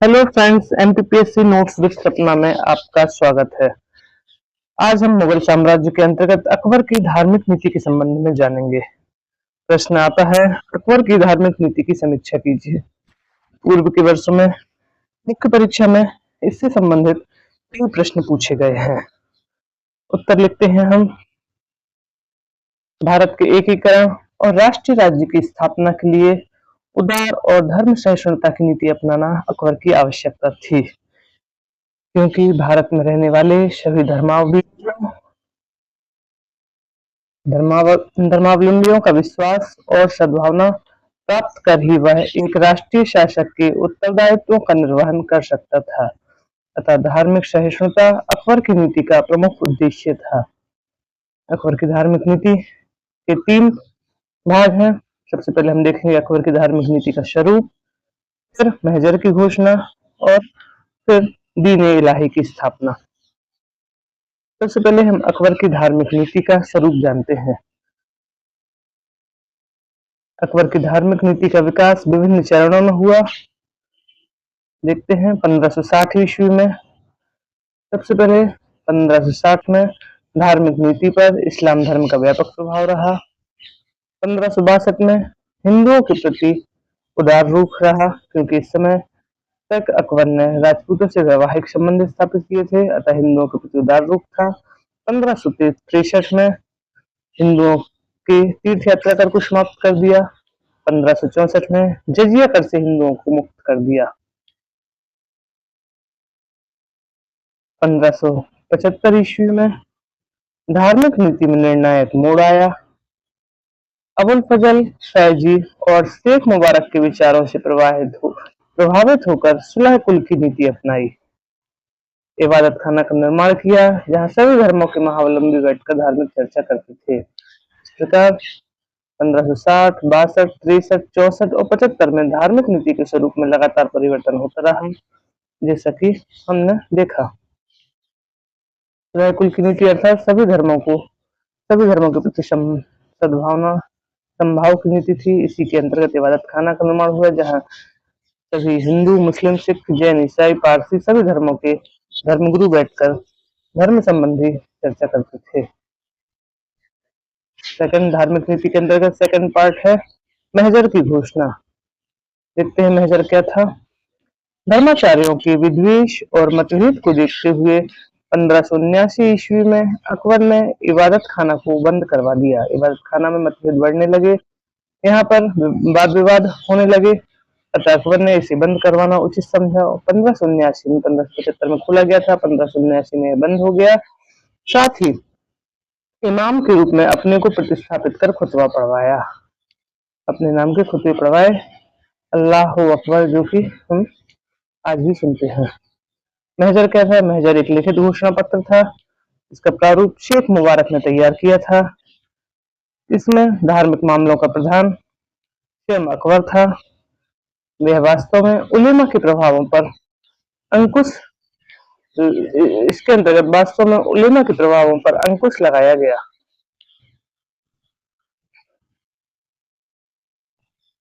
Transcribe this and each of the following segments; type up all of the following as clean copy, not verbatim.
Hello friends, MPPSC notes with सपना में आपका स्वागत है। आज हम मुगल साम्राज्य के अंतर्गत अकबर की धार्मिक नीति के संबंध में जानेंगे। प्रश्न आता है, अकबर की धार्मिक नीति की समीक्षा कीजिए। पूर्व के वर्षों में मुख्य परीक्षा में इससे संबंधित 3 प्रश्न पूछे गए हैं। उत्तर लिखते हैं हम। भारत के एकीकरण और राष्ट्रीय राज्य की स्थापना के लिए उदार और धर्म सहिष्णुता की नीति अपनाना अकबर की आवश्यकता थी, क्योंकि भारत में रहने वाले सभी धर्मावलंबियों का विश्वास और सद्भावना प्राप्त कर ही वह एक राष्ट्रीय शासक के उत्तरदायित्वों का निर्वहन कर सकता था। अतः धार्मिक सहिष्णुता अकबर की नीति का प्रमुख उद्देश्य था। अकबर की धार्मिक नीति के 3 भाग हैं। सबसे पहले हम देखेंगे अकबर की धार्मिक नीति का स्वरूप, फिर महजर की घोषणा और फिर दीन-ए इलाही की स्थापना। सबसे पहले हम अकबर की धार्मिक नीति का स्वरूप जानते हैं। अकबर की धार्मिक नीति का विकास विभिन्न चरणों में हुआ। देखते हैं 1560 ईस्वी में सबसे पहले 1560 में धार्मिक नीति पर इस्लाम धर्म का व्यापक प्रभाव रहा। 1562 में हिंदुओं के प्रति उदार रुख रहा, क्योंकि इस समय तक अकबर ने राजपूतों से वैवाहिक संबंध स्थापित किए थे, अतः हिंदुओं के प्रति उदार रुख था। 1563 में हिंदुओं की तीर्थ यात्रा कर को समाप्त कर दिया। 1564 में जजिया कर से हिंदुओं को मुक्त कर दिया। 1575 ईस्वी में धार्मिक नीति में निर्णायक मोड़ आया। अबुल फजल फैजी और शेख मुबारक के विचारों से प्रभावित होकर सुलह कुल की नीति अपनाई। इबादत खाना का निर्माण किया, जहां सभी धर्मों के महावलंबी बैठकर धार्मिक चर्चा करते थे। इस प्रकार 1560, 62, 63, 64 और 75 में धार्मिक नीति के स्वरूप में लगातार परिवर्तन होता रहा, जैसा कि हमने देखा। कुल की नीति अर्थात सभी धर्मों के प्रति सद्भावना समभाव की नीति थी। इसी के अंतर्गत इबादत खाना का निर्माण हुआ, जहां सभी हिंदू, मुस्लिम, सिख, जैन, ईसाई, पारसी सभी धर्मों के धर्मगुरु बैठकर धर्म संबंधी चर्चा करते थे। सेकंड धार्मिक नीति के अंतर्गत सेकंड पार्ट है महजर की घोषणा। देखते हैं महजर क्या था। धर्माचार्यों के विद्वेष और मतभेद को देखते हुए 1579 ईस्वी में अकबर ने इबादत खाना को बंद करवा दिया। इबादत खाना में मतभेद बढ़ने लगे, यहाँ पर वाद विवाद होने लगे, अतः अकबर ने इसे बंद करवाना उचित समझा। 1579 में 1575 में खोला गया था, 1579 में बंद हो गया। साथ ही इमाम के रूप में अपने को प्रतिस्थापित कर खुतबा पढ़वाया। अपने नाम के खुतबे पढ़वाए, अल्लाहु अकबर, जो कि हम आज भी सुनते हैं। महजर क्या था? महजर एक लिखित घोषणा पत्र था। इसका प्रारूप शेख मुबारक ने तैयार किया था। इसमें धार्मिक मामलों का प्रधान स्वयं अकबर था। वह वास्तव में उलेमा के प्रभावों पर अंकुश इसके अंतर्गत वास्तव में उलेमा के प्रभावों पर अंकुश लगाया गया।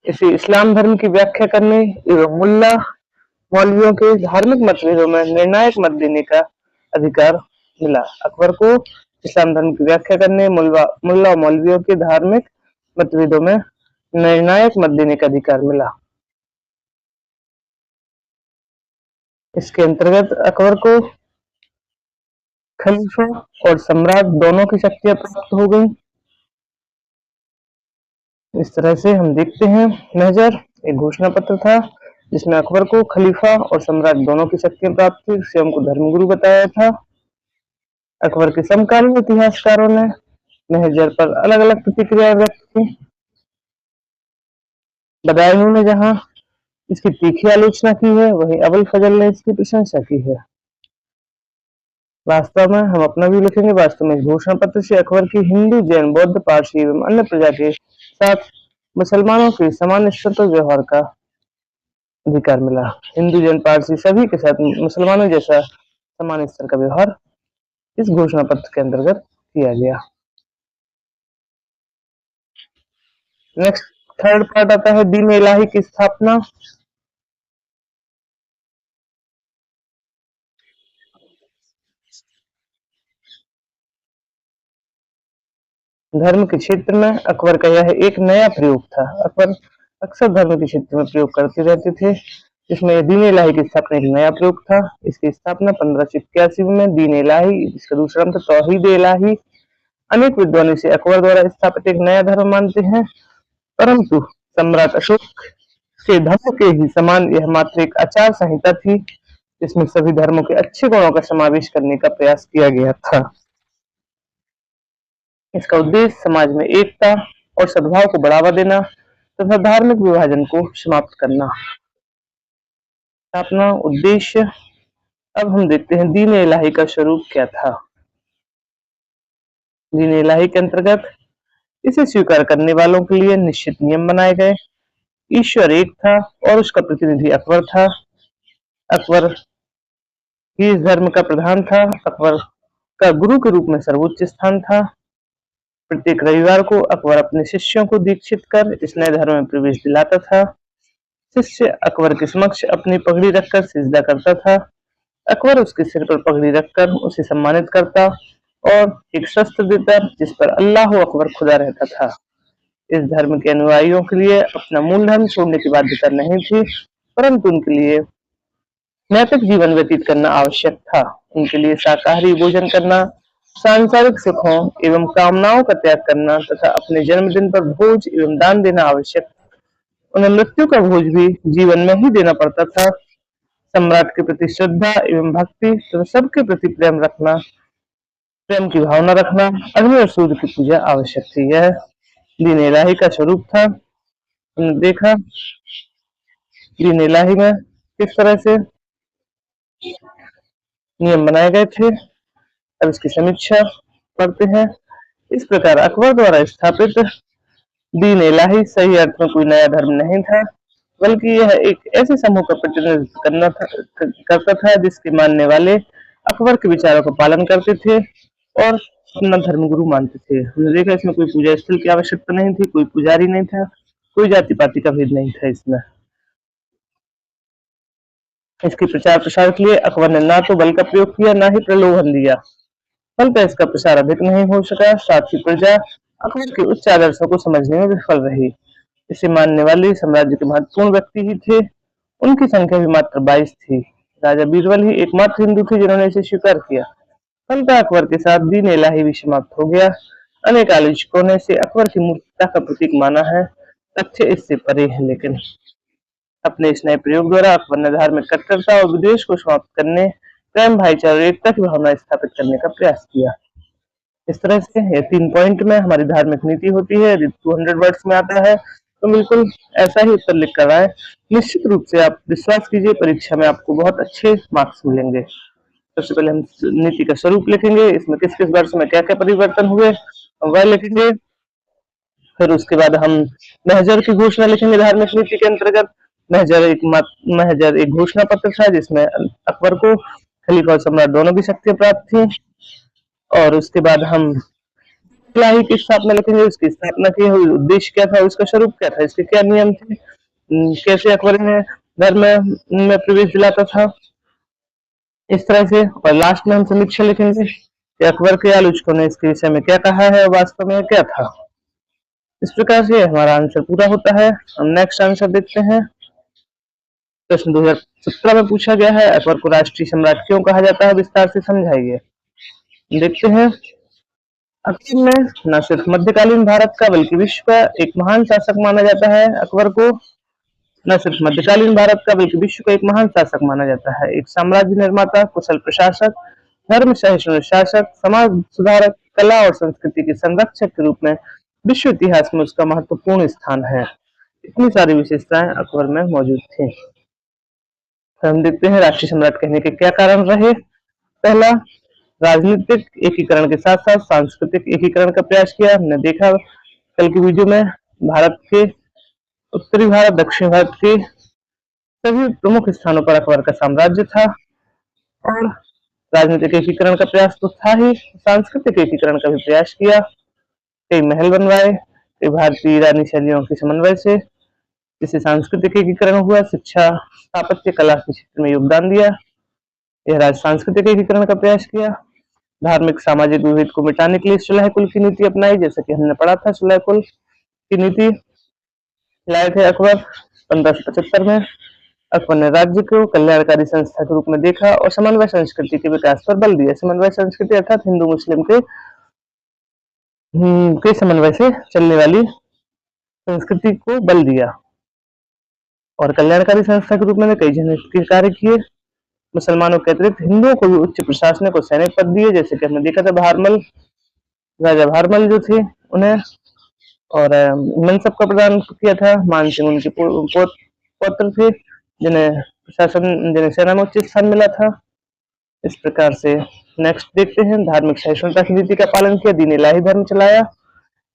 इसे इस्लाम धर्म की व्याख्या करने एवं मुल्ला मौलवियों के धार्मिक मतभेदों में निर्णायक मत देने का अधिकार मिला। अकबर को इस्लाम धर्म की व्याख्या करने, मुल्ला और मौलवियों के धार्मिक मतभेदों में निर्णायक मत देने का अधिकार मिला। इसके अंतर्गत अकबर को खलीफा और सम्राट दोनों की शक्तियां प्राप्त हो गई। इस तरह से हम देखते हैं महजर एक घोषणा पत्र था, जिसमें अकबर को खलीफा और सम्राट दोनों की शक्तियां प्राप्त थी। स्वयं को धर्मगुरु बताया था। अकबर के समकालीन इतिहासकारों ने महजर पर अलग अलग प्रतिक्रियाएं व्यक्त की। बदायूं ने जहां इसकी तीखी आलोचना की है, वहीं अबुल फजल ने इसकी प्रशंसा की है। वास्तव में हम अपना भी लिखेंगे। वास्तव में इस घोषणा पत्र से अकबर की हिंदू, जैन, बौद्ध, पारसी एवं अन्य प्रजा के साथ मुसलमानों के समान स्वतंत्र व्यवहार का अधिकार मिला। हिंदू, जैन, पारसी सभी के साथ मुसलमानों जैसा समान स्तर का व्यवहार इस घोषणा पत्र के अंतर्गत किया गया। नेक्स्ट, 3rd पार्ट आता है दीन इलाही की स्थापना। धर्म के क्षेत्र में अकबर का यह एक नया प्रयोग था। अकबर अक्सर धर्म के क्षेत्र में प्रयोग करते रहते थे, जिसमें दीन इलाही की स्थापना एक नया प्रयोग था। इसकी स्थापना 1581 में दीन इलाही, जिसका दूसरा नाम था तौहीद इलाही। अनेक विद्वान इसे अकबर द्वारा स्थापित एक नया धर्म मानते हैं, परंतु सम्राट अशोक के धर्म के ही समान यह मात्र एक आचार संहिता थी, जिसमें सभी धर्मों के अच्छे गुणों का समावेश करने का प्रयास किया गया था। इसका उद्देश्य समाज में एकता और सद्भाव को बढ़ावा देना तथा धार्मिक विभाजन को समाप्त करना। अपना उद्देश्य। अब हम देखते हैं दीन इलाही का स्वरूप क्या था। दीन इलाही के अंतर्गत इसे स्वीकार करने वालों के लिए निश्चित नियम बनाए गए। ईश्वर एक था और उसका प्रतिनिधि अकबर था। अकबर ही इस धर्म का प्रधान था। अकबर का गुरु के रूप में सर्वोच्च स्थान था। प्रत्येक रविवार को अकबर अपने शिष्यों को दीक्षित कर इस नए धर्म में प्रवेश दिलाता था। शिष्य अकबर के समक्ष अपनी पगड़ी रखकर सिजदा करता था। अकबर उसके सिर पर पगड़ी रखकर उसे सम्मानित करता और एक शस्त्र देता जिस पर अल्लाह अकबर खुदा रहता था। इस धर्म के अनुयायियों के लिए अपना मूल धर्म छोड़ने की बाध्यता नहीं थी, परंतु उनके लिए नैतिक जीवन व्यतीत करना आवश्यक था। उनके लिए शाकाहारी भोजन करना, सांसारिक सुखों एवं कामनाओं का त्याग करना तथा अपने जन्मदिन पर भोज एवं दान देना आवश्यक था। उन्हें मृत्यु का भोज भी जीवन में ही देना पड़ता था। सम्राट के प्रति श्रद्धा एवं भक्ति तथा सबके प्रति प्रेम की भावना रखना, अग्नि और सूर्य की पूजा आवश्यक थी। यह दीन इलाही का स्वरूप था। हमने देखा दीन इलाही में किस तरह से नियम बनाए गए थे। अब इसकी समीक्षा पढ़ते हैं। इस प्रकार अकबर द्वारा स्थापित दीन इलाही सही अर्थ में कोई नया धर्म नहीं था, बल्कि यह एक ऐसे समूह का प्रतिनिधित्व करता था जिसके मानने वाले अकबर के विचारों का पालन करते थे और अपना धर्म गुरु मानते थे। हमने देखा इसमें कोई पूजा स्थल की आवश्यकता नहीं थी, कोई पुजारी नहीं था, कोई जाति पाति का भेद नहीं था। इसमें इसके प्रचार प्रसार के लिए अकबर ने ना तो बल का प्रयोग किया, ना ही प्रलोभन दिया। फलतः इसका प्रसार अधिक नहीं हो सका। साथ ही प्रजा अकबर के उच्च आदर्शों को समझने में विफल रही। इसे मानने वाले साम्राज्य के महत्वपूर्ण व्यक्ति ही थे। उनकी संख्या भी मात्र 22 थी। राजा बीरबल ही एकमात्र हिंदू थे जिन्होंने इसे स्वीकार किया। फलतः अकबर के साथ दीन इलाही भी समाप्त हो गया। अनेक आलोचकों ने इसे अकबर की मूर्खता का प्रतीक माना है। तथ्य इससे परे है, लेकिन अपने इस नए प्रयोग द्वारा अकबर ने धार्मिक कट्टरता और विद्वेष को समाप्त करने, प्रेम, भाईचारा और एकता की भावना स्थापित करने का प्रयास किया। इस तरह से ये 3 पॉइंट में हमारी धार्मिक नीति होती है। यदि 200 वर्ड्स में आता है तो बिल्कुल ऐसा ही उत्तर लिख कर आए। निश्चित रूप से आप विश्वास कीजिए, परीक्षा में आपको बहुत अच्छे मार्क्स मिलेंगे। सबसे पहले हम नीति का स्वरूप लिखेंगे, इसमें किस किस वर्ष में क्या क्या परिवर्तन हुए वह लिखेंगे। फिर उसके बाद हम महजर की घोषणा लिखेंगे। धार्मिक नीति के अंतर्गत महजर एक घोषणा पत्र था जिसमें अकबर को खलीफा और सम्राट दोनों की शक्तियां प्राप्त थी। और उसके बाद हम इलाही की स्थापना लिखेंगे। उसकी स्थापना की उद्देश्य क्या था, उसका स्वरूप क्या था, इसके क्या नियम थे, कैसे अकबर ने धर्म में प्रवेश दिलाता था, इस तरह से। और लास्ट में हम समीक्षा लिखेंगे कि अकबर के आलोचकों ने इसके विषय में क्या कहा है और वास्तव में क्या था। इस प्रकार से हमारा आंसर पूरा होता है। हम नेक्स्ट आंसर देखते हैं। प्रश्न 2017 में पूछा गया है, अकबर को राष्ट्रीय सम्राट क्यों कहा जाता है, विस्तार से समझाइए। देखते हैं। अकबर ने न सिर्फ मध्यकालीन भारत का बल्कि विश्व का एक महान शासक माना जाता है। अकबर को न सिर्फ मध्यकालीन भारत का बल्कि विश्व का एक महान शासक माना जाता है। एक साम्राज्य निर्माता, कुशल प्रशासक, धर्म सहिष्णु शासक, समाज सुधारक, कला और संस्कृति के संरक्षक के रूप में विश्व इतिहास में उसका महत्वपूर्ण स्थान है। इतनी सारी विशेषताएं अकबर में मौजूद थी। हम देखते हैं राष्ट्रीय सम्राट कहने के क्या कारण रहे। पहला, राजनीतिक एकीकरण के साथ साथ सांस्कृतिक एकीकरण का प्रयास किया। हमने देखा कल की वीडियो में भारत के उत्तरी भारत, दक्षिण भारत के सभी प्रमुख स्थानों पर अकबर का साम्राज्य था। और राजनीतिक एकीकरण का प्रयास तो था ही, सांस्कृतिक एकीकरण का भी प्रयास किया। कई महल बनवाए, कई भारतीय ईरानी शैलियों के समन्वय से जिससे सांस्कृतिक एकीकरण हुआ। शिक्षा, स्थापत्य, कला के क्षेत्र में योगदान दिया। यह सांस्कृतिक एकीकरण का प्रयास किया। धार्मिक सामाजिक विभेद को मिटाने के लिए सुलह कुल की नीति अपनाई, जैसे कि हमने पढ़ा था। सुलह कुल की नीति लाए थे अकबर 1575 में। अकबर ने राज्य को कल्याणकारी संस्था के रूप में देखा और समन्वय संस्कृति के विकास पर बल दिया। समन्वय संस्कृति अर्थात हिंदू मुस्लिम के समन्वय से चलने वाली संस्कृति को बल दिया। और कल्याणकारी संस्था के रूप में कई जनहित के कार्य किए। मुसलमानों के अतिरिक्त हिंदुओं को भी उच्च प्रशासनिक और सैनिक पद दिए, जैसे कि हमने देखा था भारमल, राजा भारमल जो थे उन्हें, और मनसब का प्रदान किया था। मानसिंह उनके पौत्र थे जिन्हें सेना में उच्च स्थान मिला था। इस प्रकार से नेक्स्ट देखते हैं, धार्मिक सहिष्णुता की नीति का पालन किया, दीन इलाही धर्म चलाया,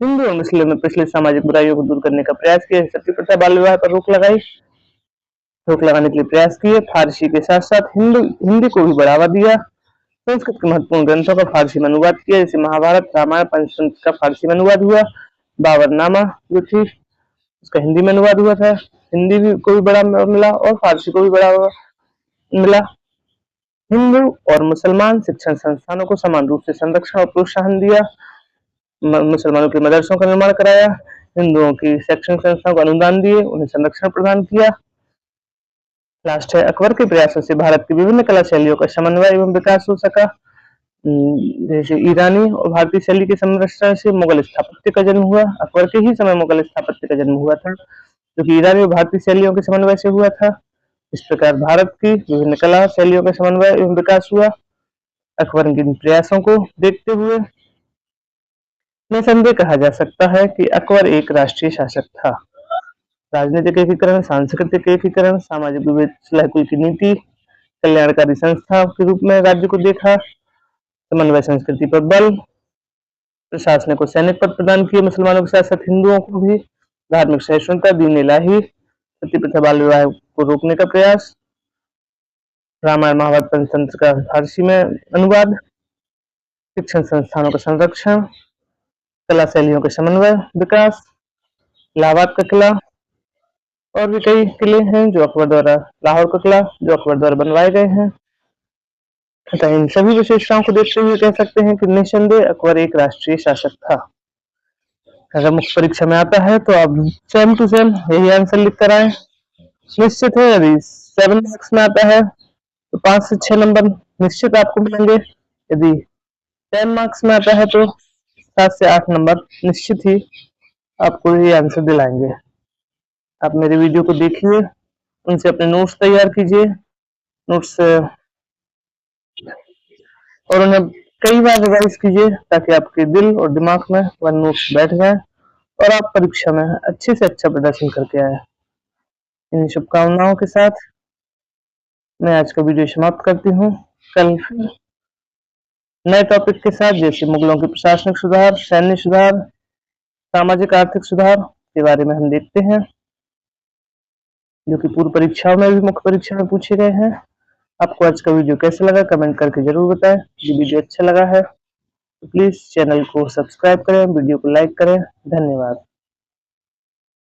हिंदू और मुस्लिम में पिछले सामाजिक बुराइयों को दूर करने का प्रयास किया, सती प्रथा बाल विवाह पर रोक लगाने के लिए प्रयास किए। फारसी के साथ साथ हिंदी को भी बढ़ावा दिया। संस्कृत के महत्वपूर्ण ग्रंथों का फारसी में अनुवाद किया, जैसे महाभारत, रामायण, पंचतंत्र का फारसी में अनुवाद हुआ। बाबरनामा जो थी उसका हिंदी में अनुवाद हुआ था। हिंदी भी को भी बड़ा मिला और फारसी को भी बड़ा मिला। हिंदू और मुसलमान शिक्षण संस्थानों को समान रूप से संरक्षण और प्रोत्साहन दिया। मुसलमानों के मदरसों का निर्माण कराया, हिंदुओं की शैक्षणिक संस्थाओं को अनुदान दिए, उन्हें संरक्षण प्रदान किया। लास्ट है, अकबर के प्रयासों से भारत की विभिन्न कला शैलियों का समन्वय एवं विकास हो सका। जैसे ईरानी और भारतीय शैली के संरक्षण से मुगल स्थापत्य का जन्म हुआ। अकबर के ही समय मुगल स्थापत्य का जन्म हुआ था, जो कि ईरानी और भारतीय शैलियों के समन्वय से हुआ था। इस प्रकार भारत की विभिन्न कला शैलियों का समन्वय एवं विकास हुआ। अकबर के इन प्रयासों को देखते हुए निसंदेह कहा जा सकता है कि अकबर एक राष्ट्रीय शासक था। राजनीतिक एकीकरण, सांस्कृतिक एकीकरण, सामाजिक विभेद, सुलह कुल की नीति, कल्याणकारी संस्था के रूप में राज्य को देखा, समन्वय संस्कृति पर बल, प्रशासनिक को सैनिक पद प्रदान किए, मुसलमानों के साथ साथ हिंदुओं को भी, धार्मिक सहिष्णुता, दीन इलाही, सती प्रथा बाल विवाह को रोकने का प्रयास, रामायण महाभारत पंचतंत्र का फारसी में अनुवाद, शिक्षण संस्थानों का संरक्षण, कला शैलियों के समन्वय विकास, इलाहाबाद का किला और भी कई किले हैं जो अकबर द्वारा, लाहौर का किला जो अकबर द्वारा बनवाए गए हैं। अतः इन सभी विशेषताओं को देखते हुए कह सकते हैं कि निसंदेह अकबर एक राष्ट्रीय शासक था। अगर मुख्य परीक्षा में आता है तो आप सेम टू सेम यही आंसर लिख कर आए। निश्चित है यदि 7 मार्क्स में आता है तो 5 से 6 नंबर निश्चित आपको मिलेंगे। यदि 10 मार्क्स में आता है तो 7 से 8 नंबर निश्चित ही आपको ये आंसर दिलाएंगे। आप मेरे वीडियो को देखिए, उनसे अपने नोट्स तैयार कीजिए, नोट्स और उन्हें कई बार रिवाइज कीजिए ताकि आपके दिल और दिमाग में वह नोट्स बैठ जाए और आप परीक्षा में अच्छे से अच्छा प्रदर्शन करके आए। इन शुभकामनाओं के साथ मैं आज का वीडियो समाप्त करती हूँ। कल फिर नए टॉपिक के साथ, जैसे मुगलों के प्रशासनिक सुधार, सैन्य सुधार, सामाजिक आर्थिक सुधार के बारे में हम देखते हैं, जो कि पूर्व परीक्षाओं में भी, मुख्य परीक्षा में पूछे गए हैं। आपको आज का वीडियो कैसा लगा कमेंट करके जरूर बताएं। ये वीडियो अच्छा लगा है तो प्लीज चैनल को सब्सक्राइब करें, वीडियो को लाइक करें। धन्यवाद।